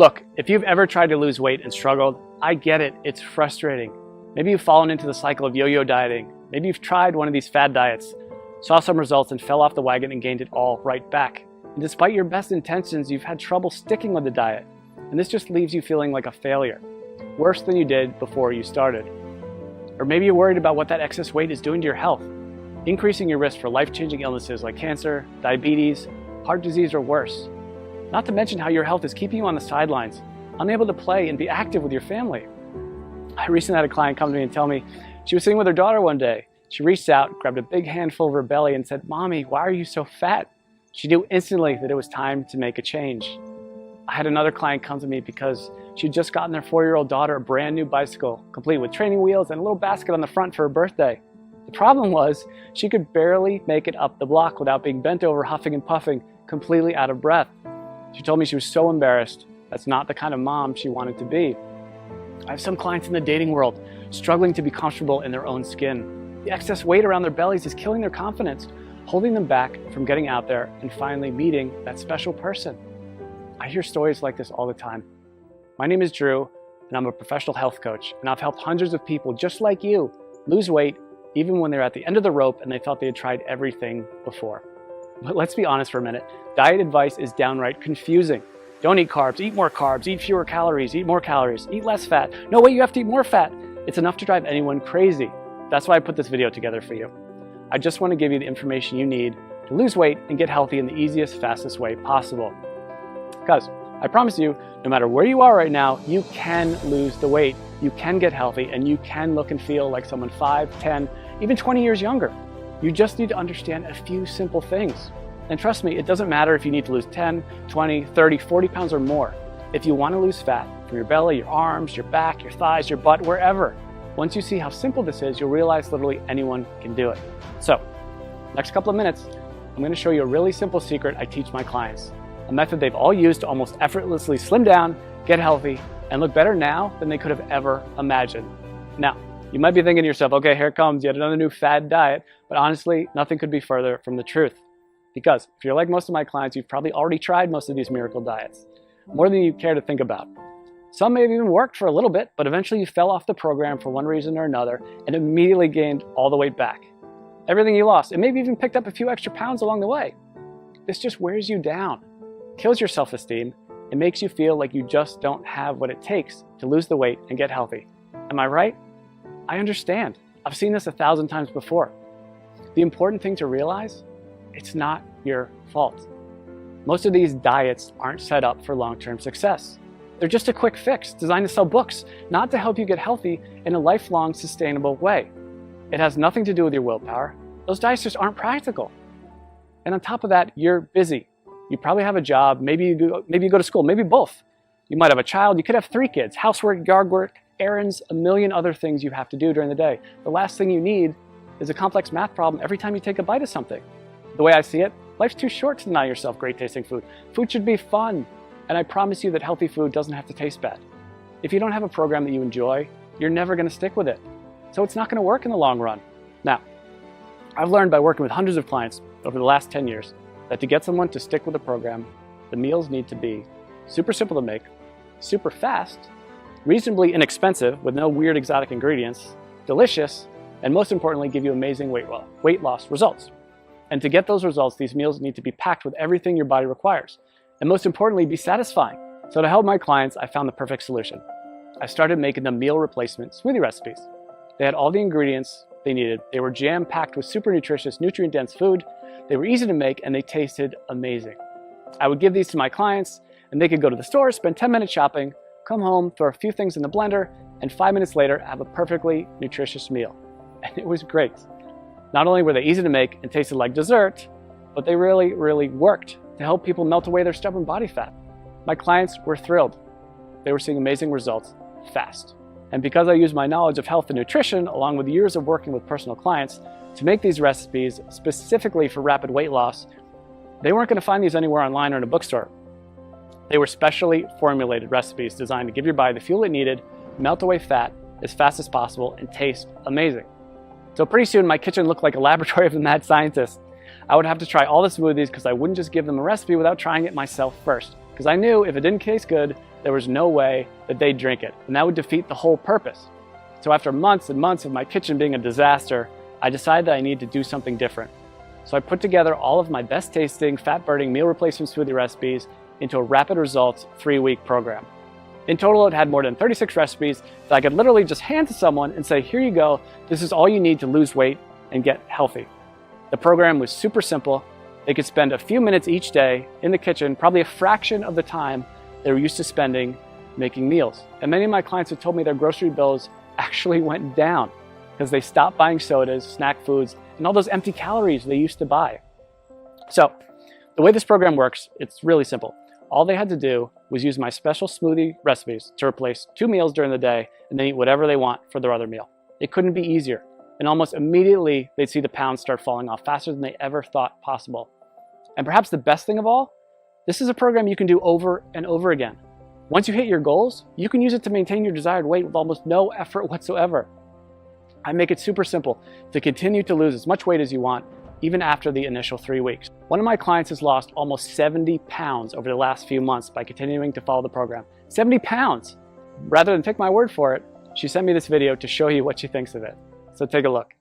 Look, if you've ever tried to lose weight and struggled, I get it, it's frustrating. Maybe you've fallen into the cycle of yo-yo dieting. Maybe you've tried one of these fad diets, saw some results and fell off the wagon and gained it all right back. And despite your best intentions, you've had trouble sticking with the diet. And this just leaves you feeling like a failure, worse than you did before you started. Or maybe you're worried about what that excess weight is doing to your health, increasing your risk for life-changing illnesses like cancer, diabetes, heart disease, or worse. Not to mention how your health is keeping you on the sidelines, unable to play and be active with your family. I recently had a client come to me and tell me she was sitting with her daughter one day. She reached out, grabbed a big handful of her belly and said, "Mommy, why are you so fat?" She knew instantly that it was time to make a change. I had another client come to me because she'd just gotten their 4-year-old daughter a brand new bicycle, complete with training wheels and a little basket on the front for her birthday. The problem was she could barely make it up the block without being bent over, huffing and puffing, completely out of breath. She told me she was so embarrassed. That's not the kind of mom she wanted to be. I have some clients in the dating world struggling to be comfortable in their own skin. The excess weight around their bellies is killing their confidence, holding them back from getting out there and finally meeting that special person. I hear stories like this all the time. My name is Drew, and I'm a professional health coach, and I've helped hundreds of people just like you lose weight even when they're at the end of the rope and they felt they had tried everything before. But let's be honest for a minute. Diet advice is downright confusing. Don't eat carbs, eat more carbs, eat fewer calories, eat more calories, eat less fat. No, wait, you have to eat more fat. It's enough to drive anyone crazy. That's why I put this video together for you. I just want to give you the information you need to lose weight and get healthy in the easiest, fastest way possible. Because I promise you, no matter where you are right now, you can lose the weight, you can get healthy, and you can look and feel like someone 5, 10, even 20 years younger. You just need to understand a few simple things. And trust me, it doesn't matter if you need to lose 10, 20, 30, 40 pounds or more. If you want to lose fat from your belly, your arms, your back, your thighs, your butt, wherever, once you see how simple this is, you'll realize literally anyone can do it. So, next couple of minutes, I'm going to show you a really simple secret I teach my clients. A method they've all used to almost effortlessly slim down, get healthy, and look better now than they could have ever imagined. Now, you might be thinking to yourself, okay, here comes yet another new fad diet, but honestly, nothing could be further from the truth. Because if you're like most of my clients, you've probably already tried most of these miracle diets, more than you care to think about. Some may have even worked for a little bit, but eventually you fell off the program for one reason or another and immediately gained all the weight back. Everything you lost, and maybe even picked up a few extra pounds along the way. This just wears you down, kills your self-esteem, and makes you feel like you just don't have what it takes to lose the weight and get healthy. Am I right? I understand. I've seen this 1,000 times before. The important thing to realize, it's not your fault. Most of these diets aren't set up for long-term success. They're just a quick fix designed to sell books, not to help you get healthy in a lifelong, sustainable way. It has nothing to do with your willpower. Those diets just aren't practical. And on top of that, you're busy. You probably have a job, maybe you go to school, maybe both. You might have a child, you could have 3 kids, housework, yard work, errands, a million other things you have to do during the day. The last thing you need is a complex math problem every time you take a bite of something. The way I see it, life's too short to deny yourself great tasting food. Food should be fun, and I promise you that healthy food doesn't have to taste bad. If you don't have a program that you enjoy, you're never going to stick with it. So it's not going to work in the long run. Now, I've learned by working with hundreds of clients over the last 10 years that to get someone to stick with a program, the meals need to be super simple to make, super fast, reasonably inexpensive with no weird exotic ingredients, delicious, and most importantly, give you amazing weight loss results. And to get those results, these meals need to be packed with everything your body requires. And most importantly, be satisfying. So to help my clients, I found the perfect solution. I started making them meal replacement smoothie recipes. They had all the ingredients they needed. They were jam-packed with super nutritious, nutrient-dense food. They were easy to make, and they tasted amazing. I would give these to my clients, and they could go to the store, spend 10 minutes shopping, come home, throw a few things in the blender, and 5 minutes later, have a perfectly nutritious meal. And it was great. Not only were they easy to make and tasted like dessert, but they really, really worked to help people melt away their stubborn body fat. My clients were thrilled. They were seeing amazing results fast. And because I used my knowledge of health and nutrition, along with years of working with personal clients, to make these recipes specifically for rapid weight loss, they weren't going to find these anywhere online or in a bookstore. They were specially formulated recipes designed to give your body the fuel it needed, melt away fat as fast as possible, and taste amazing. So pretty soon my kitchen looked like a laboratory of a mad scientist. I would have to try all the smoothies because I wouldn't just give them a recipe without trying it myself first, because I knew if it didn't taste good, there was no way that they'd drink it, and that would defeat the whole purpose. So after months and months of my kitchen being a disaster, I decided that I needed to do something different. So I put together all of my best tasting, fat-burning meal replacement smoothie recipes into a rapid results 3-week program. In total, it had more than 36 recipes that I could literally just hand to someone and say, here you go, this is all you need to lose weight and get healthy. The program was super simple. They could spend a few minutes each day in the kitchen, probably a fraction of the time they were used to spending making meals. And many of my clients have told me their grocery bills actually went down because they stopped buying sodas, snack foods, and all those empty calories they used to buy. So the way this program works, it's really simple. All they had to do was use my special smoothie recipes to replace 2 meals during the day and then eat whatever they want for their other meal. It couldn't be easier. And almost immediately, they'd see the pounds start falling off faster than they ever thought possible. And perhaps the best thing of all, this is a program you can do over and over again. Once you hit your goals, you can use it to maintain your desired weight with almost no effort whatsoever. I make it super simple to continue to lose as much weight as you want, even after the initial 3 weeks. One of my clients has lost almost 70 pounds over the last few months by continuing to follow the program. 70 pounds! Rather than take my word for it, she sent me this video to show you what she thinks of it. So take a look.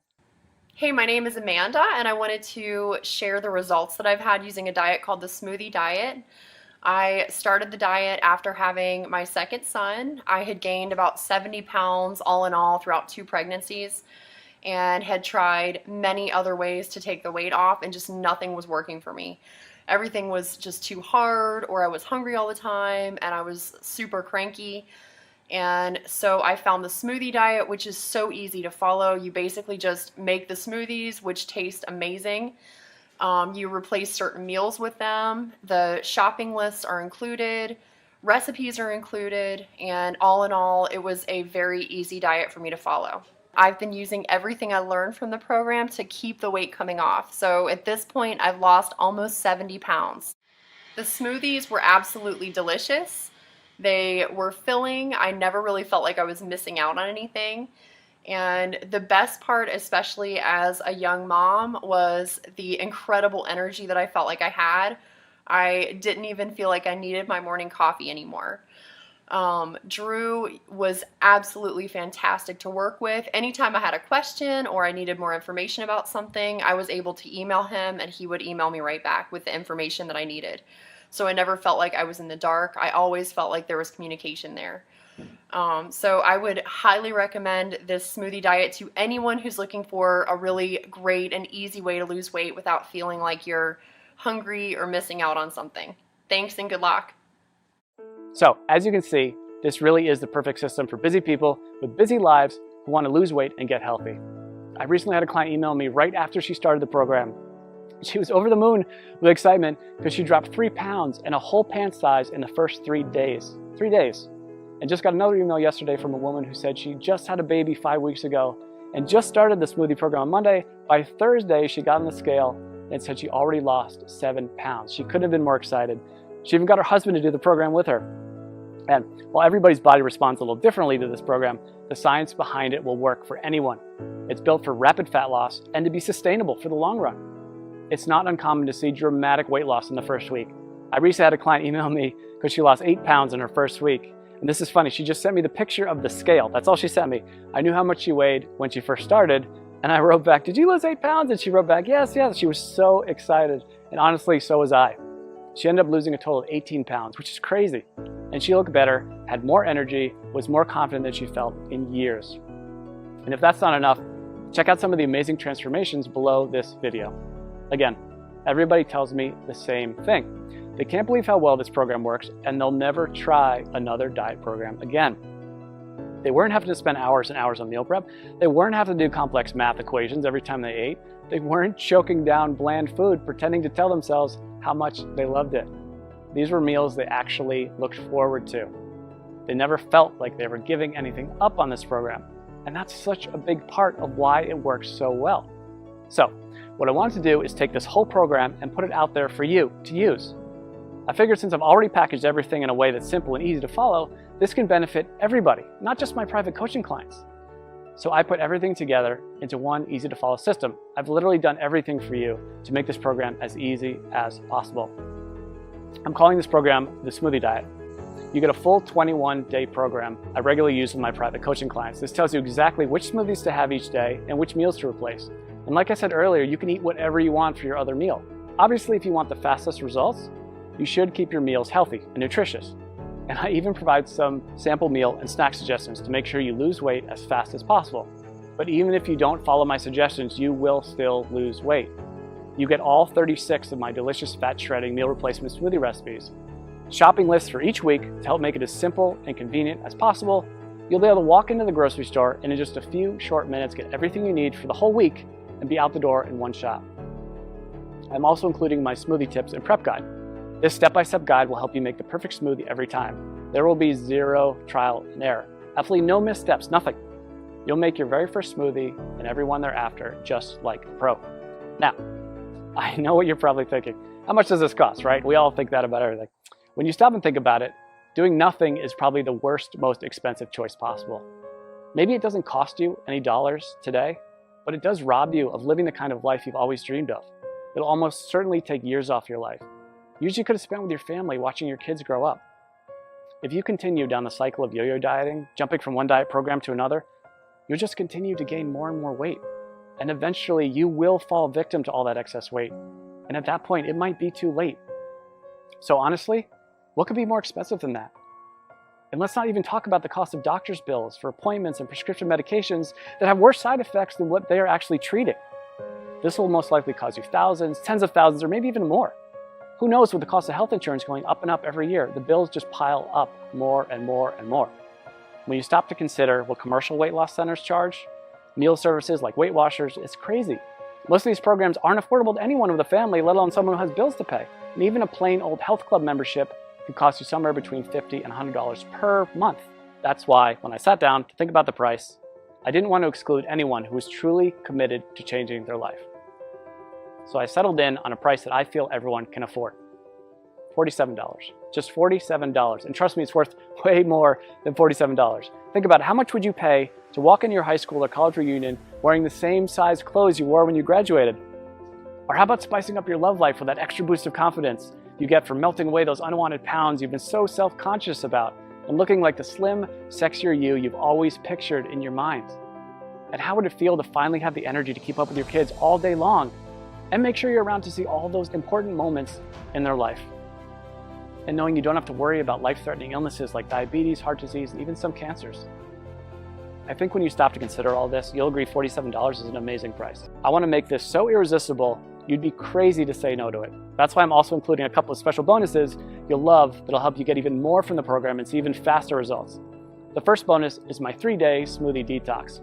Hey, my name is Amanda, and I wanted to share the results that I've had using a diet called the Smoothie Diet. I started the diet after having my second son. I had gained about 70 pounds all in all throughout 2 pregnancies and had tried many other ways to take the weight off, and just nothing was working for me. Everything was just too hard, or I was hungry all the time, and I was super cranky. And so I found the Smoothie Diet, which is so easy to follow. You basically just make the smoothies, which taste amazing. You replace certain meals with them. The shopping lists are included. Recipes are included. And all in all, it was a very easy diet for me to follow. I've been using everything I learned from the program to keep the weight coming off. So at this point, I've lost almost 70 pounds. The smoothies were absolutely delicious. They were filling. I never really felt like I was missing out on anything. And the best part, especially as a young mom, was the incredible energy that I felt like I had. I didn't even feel like I needed my morning coffee anymore. Drew was absolutely fantastic to work with. Anytime I had a question or I needed more information about something, I was able to email him and he would email me right back with the information that I needed. So I never felt like I was in the dark. I always felt like there was communication there. So I would highly recommend this smoothie diet to anyone who's looking for a really great and easy way to lose weight without feeling like you're hungry or missing out on something. Thanks and good luck. So as you can see, this really is the perfect system for busy people with busy lives who want to lose weight and get healthy. I recently had a client email me right after she started the program. She was over the moon with excitement because she dropped 3 pounds and a whole pant size in the first 3 days. 3 days. And just got another email yesterday from a woman who said she just had a baby 5 weeks ago and just started the smoothie program on Monday. By Thursday, she got on the scale and said she already lost 7 pounds. She couldn't have been more excited. She even got her husband to do the program with her. And while everybody's body responds a little differently to this program, the science behind it will work for anyone. It's built for rapid fat loss and to be sustainable for the long run. It's not uncommon to see dramatic weight loss in the first week. I recently had a client email me because she lost 8 pounds in her first week. And this is funny, she just sent me the picture of the scale. That's all she sent me. I knew how much she weighed when she first started, and I wrote back, did you lose 8 pounds? And she wrote back, yes, yes. She was so excited, and honestly, so was I. She ended up losing a total of 18 pounds, which is crazy. And she looked better, had more energy, was more confident than she felt in years. And if that's not enough, check out some of the amazing transformations below this video. Again, everybody tells me the same thing. They can't believe how well this program works, and they'll never try another diet program again. They weren't having to spend hours and hours on meal prep. They weren't having to do complex math equations every time they ate. They weren't choking down bland food, pretending to tell themselves how much they loved it. These were meals they actually looked forward to. They never felt like they were giving anything up on this program. And that's such a big part of why it works so well. So, what I wanted to do is take this whole program and put it out there for you to use. I figured since I've already packaged everything in a way that's simple and easy to follow, this can benefit everybody, not just my private coaching clients. So I put everything together into one easy to follow system. I've literally done everything for you to make this program as easy as possible. I'm calling this program the Smoothie Diet. You get a full 21-day program I regularly use with my private coaching clients. This tells you exactly which smoothies to have each day and which meals to replace. And like I said earlier, you can eat whatever you want for your other meal. Obviously, if you want the fastest results, you should keep your meals healthy and nutritious. And I even provide some sample meal and snack suggestions to make sure you lose weight as fast as possible. But even if you don't follow my suggestions, you will still lose weight. You get all 36 of my delicious fat shredding meal replacement smoothie recipes, shopping lists for each week to help make it as simple and convenient as possible. You'll be able to walk into the grocery store and in just a few short minutes get everything you need for the whole week and be out the door in one shot. I'm also including my smoothie tips and prep guide. This step-by-step guide will help you make the perfect smoothie every time. There will be zero trial and error. Absolutely no missteps, nothing. You'll make your very first smoothie and every one thereafter just like a pro. Now, I know what you're probably thinking. How much does this cost, right? We all think that about everything. When you stop and think about it, doing nothing is probably the worst, most expensive choice possible. Maybe it doesn't cost you any dollars today, but it does rob you of living the kind of life you've always dreamed of. It'll almost certainly take years off your life. Years you could have spent with your family watching your kids grow up. If you continue down the cycle of yo-yo dieting, jumping from one diet program to another, you'll just continue to gain more and more weight. And eventually you will fall victim to all that excess weight. And at that point, it might be too late. So honestly, what could be more expensive than that? And let's not even talk about the cost of doctor's bills for appointments and prescription medications that have worse side effects than what they are actually treating. This will most likely cost you thousands, tens of thousands, or maybe even more. Who knows, with the cost of health insurance going up and up every year, the bills just pile up more and more and more. When you stop to consider what commercial weight loss centers charge, meal services like Weight Watchers, it's crazy. Most of these programs aren't affordable to anyone with a family, let alone someone who has bills to pay. And even a plain old health club membership can cost you somewhere between $50 and $100 per month. That's why, when I sat down to think about the price, I didn't want to exclude anyone who was truly committed to changing their life. So I settled in on a price that I feel everyone can afford. $47. Just $47. And trust me, it's worth way more than $47. Think about it. How much would you pay to walk into your high school or college reunion wearing the same size clothes you wore when you graduated? Or how about spicing up your love life with that extra boost of confidence you get from melting away those unwanted pounds you've been so self-conscious about and looking like the slim, sexier you you've always pictured in your mind? And how would it feel to finally have the energy to keep up with your kids all day long and make sure you're around to see all those important moments in their life? And knowing you don't have to worry about life-threatening illnesses like diabetes, heart disease, and even some cancers. I think when you stop to consider all this, you'll agree $47 is an amazing price. I want to make this so irresistible, you'd be crazy to say no to it. That's why I'm also including a couple of special bonuses you'll love that'll help you get even more from the program and see even faster results. The first bonus is my 3-day smoothie detox.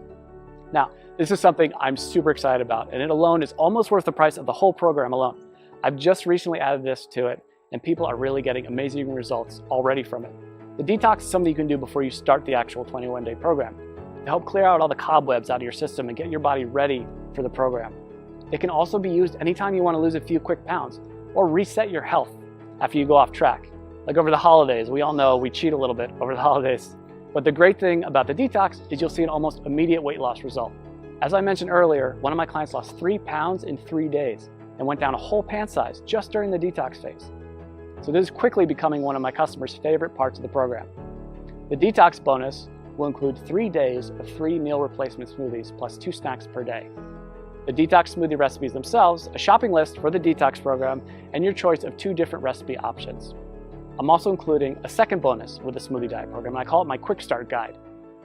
Now, this is something I'm super excited about, and it alone is almost worth the price of the whole program alone. I've just recently added this to it, and people are really getting amazing results already from it. The detox is something you can do before you start the actual 21-day program to help clear out all the cobwebs out of your system and get your body ready for the program. It can also be used anytime you want to lose a few quick pounds or reset your health after you go off track. Like over the holidays, we all know we cheat a little bit over the holidays. But the great thing about the detox is you'll see an almost immediate weight loss result. As I mentioned earlier, one of my clients lost 3 pounds in 3 days and went down a whole pant size just during the detox phase. So this is quickly becoming one of my customers' favorite parts of the program. The detox bonus will include 3 days of free meal replacement smoothies plus 2 snacks per day. The detox smoothie recipes themselves, a shopping list for the detox program, and your choice of 2 different recipe options. I'm also including a second bonus with the Smoothie Diet program, and I call it my Quick Start Guide.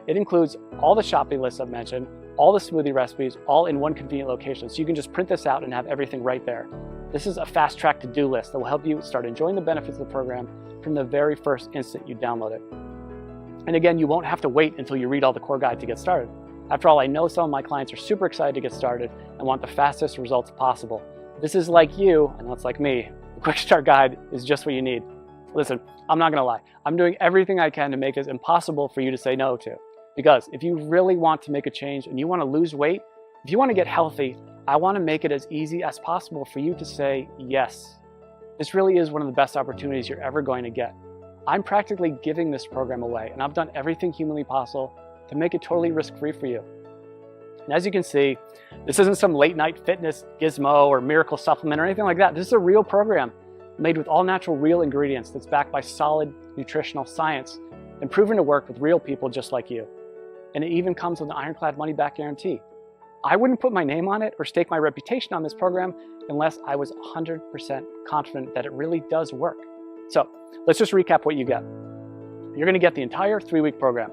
It includes all the shopping lists I've mentioned, all the smoothie recipes, all in one convenient location, so you can just print this out and have everything right there. This is a fast-track to-do list that will help you start enjoying the benefits of the program from the very first instant you download it. And again, you won't have to wait until you read all the core guide to get started. After all, I know some of my clients are super excited to get started and want the fastest results possible. This is like you, and that's like me. The Quick Start Guide is just what you need. Listen, I'm not gonna lie. I'm doing everything I can to make this impossible for you to say no to. Because if you really want to make a change and you want to lose weight, if you want to get healthy, I want to make it as easy as possible for you to say yes. This really is one of the best opportunities you're ever going to get. I'm practically giving this program away, and I've done everything humanly possible to make it totally risk-free for you. And as you can see, this isn't some late-night fitness gizmo or miracle supplement or anything like that. This is a real program made with all natural real ingredients that's backed by solid nutritional science and proven to work with real people just like you. And it even comes with an ironclad money-back guarantee. I wouldn't put my name on it or stake my reputation on this program unless I was 100% confident that it really does work. So let's just recap what you get. You're going to get the entire 3-week program,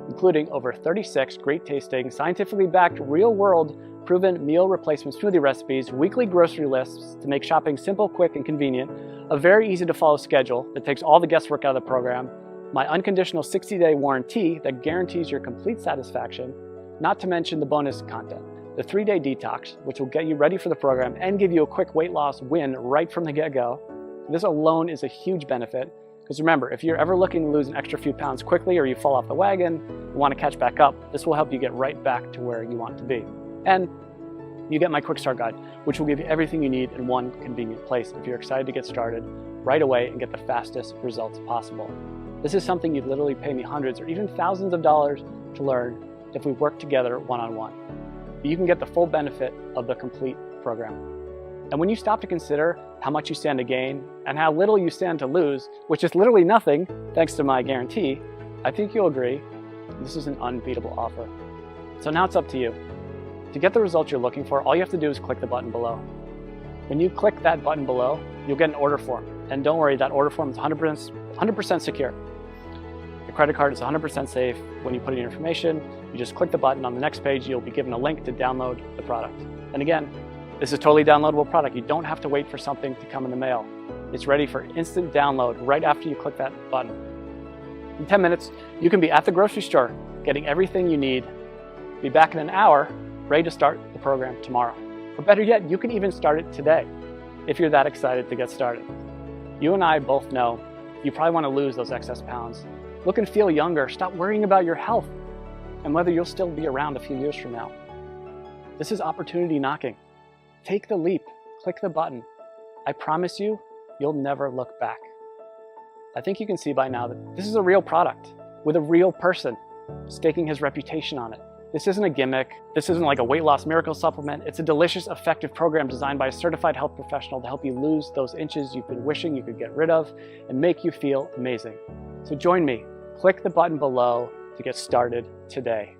including over 36 great tasting, scientifically backed, real-world, proven meal replacement smoothie recipes, weekly grocery lists to make shopping simple, quick, and convenient, a very easy to follow schedule that takes all the guesswork out of the program, my unconditional 60-day warranty that guarantees your complete satisfaction, not to mention the bonus content, the 3-day detox, which will get you ready for the program and give you a quick weight loss win right from the get-go. This alone is a huge benefit, because remember, if you're ever looking to lose an extra few pounds quickly or you fall off the wagon and want to catch back up, this will help you get right back to where you want to be. And you get my quick start guide, which will give you everything you need in one convenient place if you're excited to get started right away and get the fastest results possible. This is something you'd literally pay me hundreds or even thousands of dollars to learn if we work together one-on-one. But you can get the full benefit of the complete program. And when you stop to consider how much you stand to gain and how little you stand to lose, which is literally nothing thanks to my guarantee, I think you'll agree this is an unbeatable offer. So now it's up to you. To get the results you're looking for, all you have to do is click the button below. When you click that button below, you'll get an order form. And don't worry, that order form is 100% secure. The credit card is 100% safe. When you put in your information, you just click the button. On the next page, you'll be given a link to download the product. And again, this is a totally downloadable product. You don't have to wait for something to come in the mail. It's ready for instant download right after you click that button. In 10 minutes, you can be at the grocery store, getting everything you need, be back in an hour, ready to start the program tomorrow. Or better yet, you can even start it today, if you're that excited to get started. You and I both know you probably want to lose those excess pounds. Look and feel younger, stop worrying about your health and whether you'll still be around a few years from now. This is opportunity knocking. Take the leap, click the button. I promise you, you'll never look back. I think you can see by now that this is a real product with a real person staking his reputation on it. This isn't a gimmick. This isn't like a weight loss miracle supplement. It's a delicious, effective program designed by a certified health professional to help you lose those inches you've been wishing you could get rid of and make you feel amazing. So join me. Click the button below to get started today.